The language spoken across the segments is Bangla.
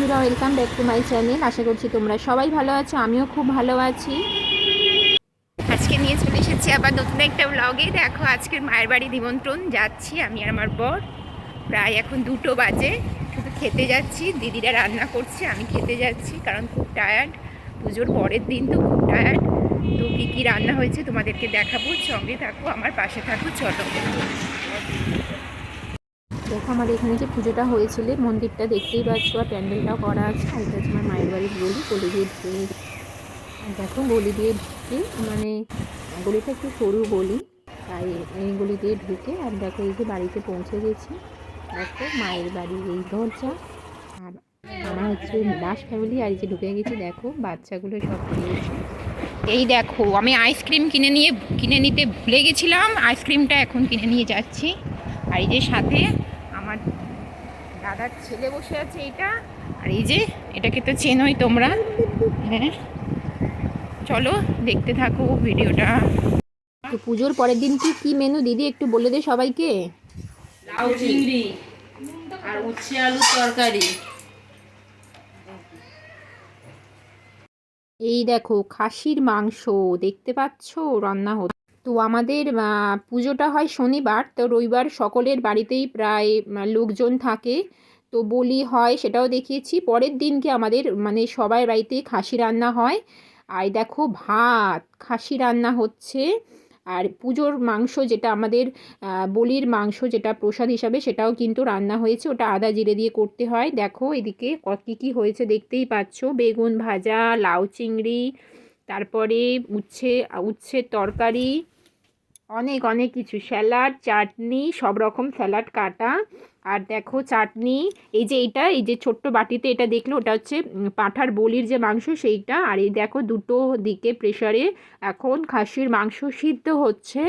বন্ধুরা, welcome back to my channel. আশা করছি তোমরা সবাই ভালো আছো, আমিও খুব ভালো আছি। আজকে নিয়ে চলে এসেছি আবার নতুন একটা ব্লগে। দেখো, আজকের মায়ের বাড়ি নিমন্ত্রণ যাচ্ছি আমি আর আমার বর। প্রায় এখন 2টো বাজে, শুধু খেতে যাচ্ছি। দিদিরা রান্না করছে, আমি খেতে যাচ্ছি কারণ খুব টায়ার্ড। পুজোর পরের দিন তো খুব টায়ার্ড। তো কী কী রান্না হয়েছে তোমাদেরকে দেখাবো, সঙ্গে থাকো, আমার পাশে থাকো, চলো। দেখো, আমাদের এখানে যে পুজোটা হয়েছিল, মন্দিরটা দেখতেই পাচ্ছ, আর প্যান্ডেলটাও করা আছে। আর এটা হচ্ছে আমার মায়ের বাড়ির গলি, গলি দিয়ে ঢুকে গেছি। আর দেখো, গলি দিয়ে ঢুকে মানে গলিটা একটু সরু গলি, তাই এই গলি দিয়ে ঢুকে আর দেখো এই যে বাড়িতে পৌঁছে গেছি। দেখো মায়ের বাড়ির এই দরজা, আর আমার হচ্ছে দাস ফ্যামিলি। আর এই যে ঢুকে গেছি, দেখো বাচ্চাগুলো সব দিয়েছে। এই দেখো, আমি আইসক্রিম কিনে নিতে ভুলে গেছিলাম। আইসক্রিমটা এখন কিনে নিয়ে যাচ্ছি। আর এই যে সাথে আমার দাদার ছেলে বসে আছে এইটা। আর এই যে এটাকে তো চেনোই তোমরা। হ্যাঁ, চলো দেখতে থাকো ভিডিওটা। তো পুজোর পরের দিন কি মেনু দিদি একটু বলে দে সবাইকে। লাউ চিংড়ি আর উচ্ছে আলুর তরকারি। এই দেখো খাসির মাংস দেখতে পাচ্ছ রান্না হচ্ছে। তো আমাদের পুজোটা হয় শনিবার, তো রবিবার সকলের বাড়িতেই প্রায় লোকজন থাকে। তো বলি হয়, সেটাও দেখিয়েছি। পরের দিনকে আমাদের মানে সবার বাড়িতেই খাসি রান্না হয়। আর দেখো ভাত খাসি রান্না হচ্ছে। আর পুজোর মাংস যেটা আমাদের বলির মাংস, যেটা প্রসাদ হিসাবে, সেটাও কিন্তু রান্না হয়েছে। ওটা আদা জিরে দিয়ে করতে হয়। দেখো এদিকে কী কী হয়েছে দেখতেই পাচ্ছ। বেগুন ভাজা, লাউ চিংড়ি, তারপরে উচ্ছের তরকারি, অনেক অনেক কিছু, স্যালাড, চাটনি, সব রকম স্যালাড কাটা। আর দেখো চাটনি, এই যে ছোট্ট বাটিতে এটা দেখলো, ওটা হচ্ছে পাঁঠার বলির যে মাংস সেইটা। আর এই দেখো দুটো দিকে প্রেসারে এখন খাসির মাংস সিদ্ধ হচ্ছে।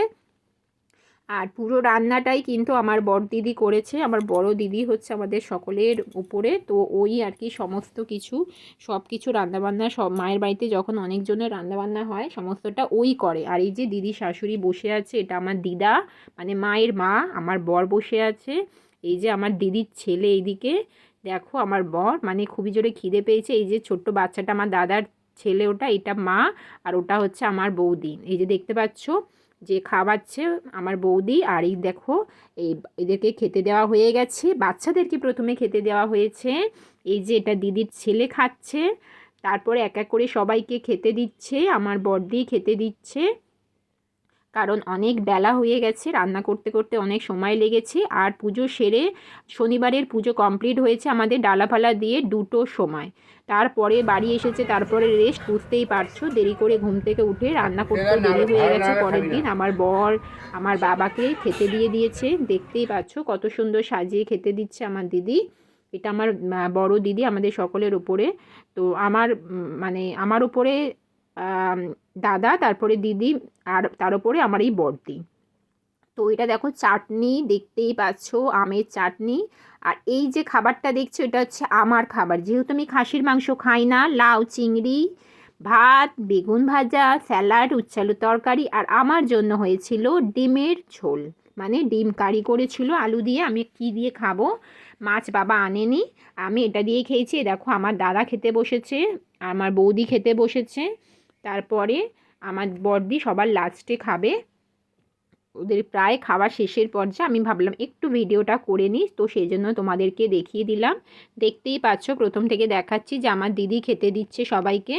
আর পুরো রান্নাটাই কিন্তু আমার বড় দিদি করেছে। আমার বড় দিদি হচ্ছে আমাদের সকলের উপরে, তো ওই আর কি সমস্ত কিছু, সব কিছু রান্নাবান্না, সব মায়ের বাড়িতে যখন অনেকজনের রান্নাবান্না হয় সমস্তটা ওই করে। আর এই যে দিদি শাশুড়ি বসে আছে, এটা আমার দিদা, মানে মায়ের মা। আমার বর বসে আছে। এই যে আমার দিদির ছেলে এইদিকে। দেখো আমার বর, মানে খুবই জোরে খিদে পেয়েছে। এই যে ছোট্ট বাচ্চাটা আমার দাদার ছেলে, ওটা, এটা মা। আর ওটা হচ্ছে আমার বৌদি, এই যে দেখতে পাচ্ছ যে খাওয়াচ্ছে আমার বৌদি। আর এই দেখো এদেরকে খেতে দেওয়া হয়ে গেছে। বাচ্চাদেরকে প্রথমে খেতে দেওয়া হয়েছে। এই যে এটা দিদির ছেলে খাচ্ছে, তারপরে এক এক করে সবাইকে খেতে দিচ্ছে। আমার বড়দি খেতে দিচ্ছে, কারণ অনেক বেলা হয়ে গেছে, রান্না করতে করতে অনেক সময় লেগেছে। আর পুজো সেরে শনিবারের পুজো কমপ্লিট হয়েছে আমাদের ডালাফালা দিয়ে 2টোর সময়। তারপরে বাড়ি এসেছে, তারপরে রেস্ট, বুঝতেই পারছো দেরি করে ঘুম থেকে উঠে রান্না করতেও দেরি হয়ে গেছে। পরের দিন আমার বর আমার বাবাকে খেতে দিয়েছে। দেখতেই পাচ্ছ কত সুন্দর সাজিয়ে খেতে দিচ্ছে আমার দিদি। এটা আমার বড় দিদি আমাদের সকলের উপরে। তো আমার মানে আমার উপরে দাদা, তারপরে দিদি, আর তার উপরে আমার এই বড়দি। তো এটা দেখো চাটনি দেখতেই পাচ্ছ, আমের চাটনি। আর এই যে খাবারটা দেখছো, এটা হচ্ছে আমার খাবার, যেহেতু আমি খাসির মাংস খাই না। লাউ চিংড়ি, ভাত, বেগুন ভাজা, স্যালাড, উচ্ছে আলুর তরকারি। আর আমার জন্য হয়েছিল ডিমের ঝোল, মানে ডিম কারি করেছিল আলু দিয়ে। আমি কি দিয়ে খাবো, মাছ বাবা আনেনি, আমি এটা দিয়ে খেয়েছি। দেখো আমার দাদা খেতে বসেছে, আমার বৌদি খেতে বসেছে, তারপরে আমার বড়দি সবার লাস্টে খাবে। ওদের প্রায় খাওয়া শেষের পর্যায়ে আমি ভাবলাম একটু ভিডিওটা করে নিই, তো সেই জন্য তোমাদেরকে দেখিয়ে দিলাম। দেখতেই পাচ্ছ, প্রথম থেকে দেখাচ্ছি যে আমার দিদি খেতে দিচ্ছে সবাইকে।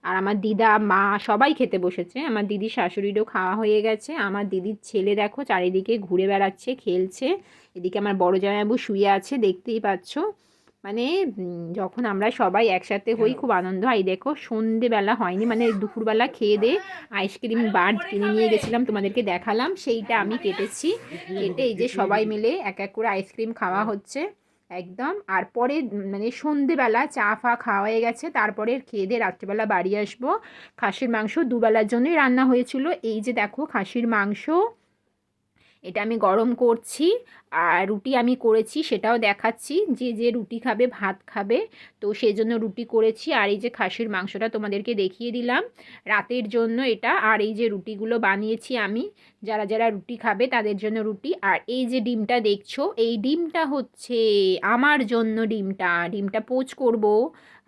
আর আমার দিদা, মা সবাই খেতে বসেছে। আমার দিদির শাশুড়িরও খাওয়া হয়ে গেছে। আমার দিদির ছেলে দেখো চারিদিকে ঘুরে বেড়াচ্ছে, খেলছে। এদিকে আমার বড় জামাইবাবু শুয়ে আছে, দেখতেই পাচ্ছ। মানে যখন আমরা সবাই একসাথে হই খুব আনন্দ হয়। দেখো সন্ধেবেলা হয়নি, মানে দুপুরবেলা খেয়ে দিয়ে আইসক্রিম বার কিনে নিয়ে গেছিলাম, তোমাদেরকে দেখালাম, সেইটা আমি কেটেছি। কেটে এই যে সবাই মিলে এক এক করে আইসক্রিম খাওয়া হচ্ছে একদম। আর পরে মানে সন্ধেবেলা চা ফা খাওয়া হয়ে গেছে, তারপরে খেয়ে দিয়ে রাত্রিবেলা বাড়ি আসবো। খাসির মাংস দুবেলার জন্যই রান্না হয়েছিল। এই যে দেখো খাসির মাংস, এটা আমি গরম করছি। আর রুটি আমি করেছি সেটাও দেখাচ্ছি, যে যে রুটি খাবে ভাত খাবে, তো সেই জন্য রুটি করেছি। আর এই যে খাসির মাংসটা তোমাদেরকে দেখিয়ে দিলাম রাতের জন্য এটা। আর এই যে রুটিগুলো বানিয়েছি আমি, যারা যারা রুটি খাবে তাদের জন্য রুটি। আর এই যে ডিমটা দেখছো, এই ডিমটা হচ্ছে আমার জন্য। ডিমটা পোচ করব।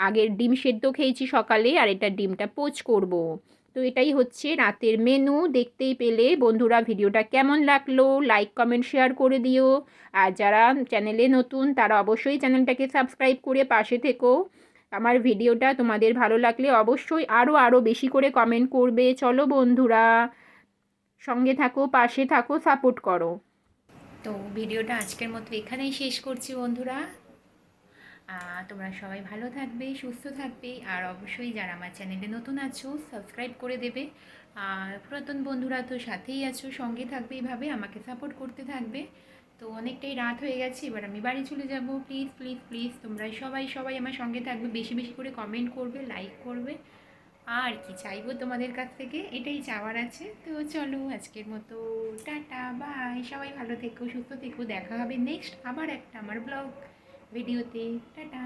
আগের ডিম সেদ্ধ খেয়েছি সকালে, আর এটা ডিমটা পোচ করব। তো এটাই হচ্ছে রাতের মেনু। দেখতেই পেলে বন্ধুরা, ভিডিওটা কেমন লাগলো লাইক কমেন্ট শেয়ার করে দিও। আর যারা চ্যানেলে নতুন তারা অবশ্যই চ্যানেলটাকে সাবস্ক্রাইব করে পাশে থেকো। আমার ভিডিওটা তোমাদের ভালো লাগলে অবশ্যই আরও বেশি করে কমেন্ট করবে। চলো বন্ধুরা, সঙ্গে থাকো, পাশে থাকো, সাপোর্ট করো। তো ভিডিওটা আজকের মতো এখানেই শেষ করছি বন্ধুরা। তোমরা সবাই ভালো থাকবে, সুস্থ থাকবে। আর অবশ্যই যারা আমার চ্যানেলে নতুন আছো সাবস্ক্রাইব করে দেবে। আর পুরাতন বন্ধুরা তো সাথেই আছো, সঙ্গে থাকবে, এইভাবে আমাকে সাপোর্ট করতে থাকবে। তো অনেকটাই রাত হয়ে গেছে, এবার আমি বাড়ি চলে যাব। প্লিজ প্লিজ প্লিজ তোমরা সবাই সবাই আমার সঙ্গে থাকবে, বেশি বেশি করে কমেন্ট করবে, লাইক করবে। আর কি চাইবো তোমাদের কাছ থেকে, এটাই চাওয়ার আছে। তো চলো আজকের মতো টাটা বাই, সবাই ভালো থেকো, সুস্থ থেকো। দেখা হবে নেক্সট আবার একটা আমার ব্লগ ভিডিওতে। টাটা।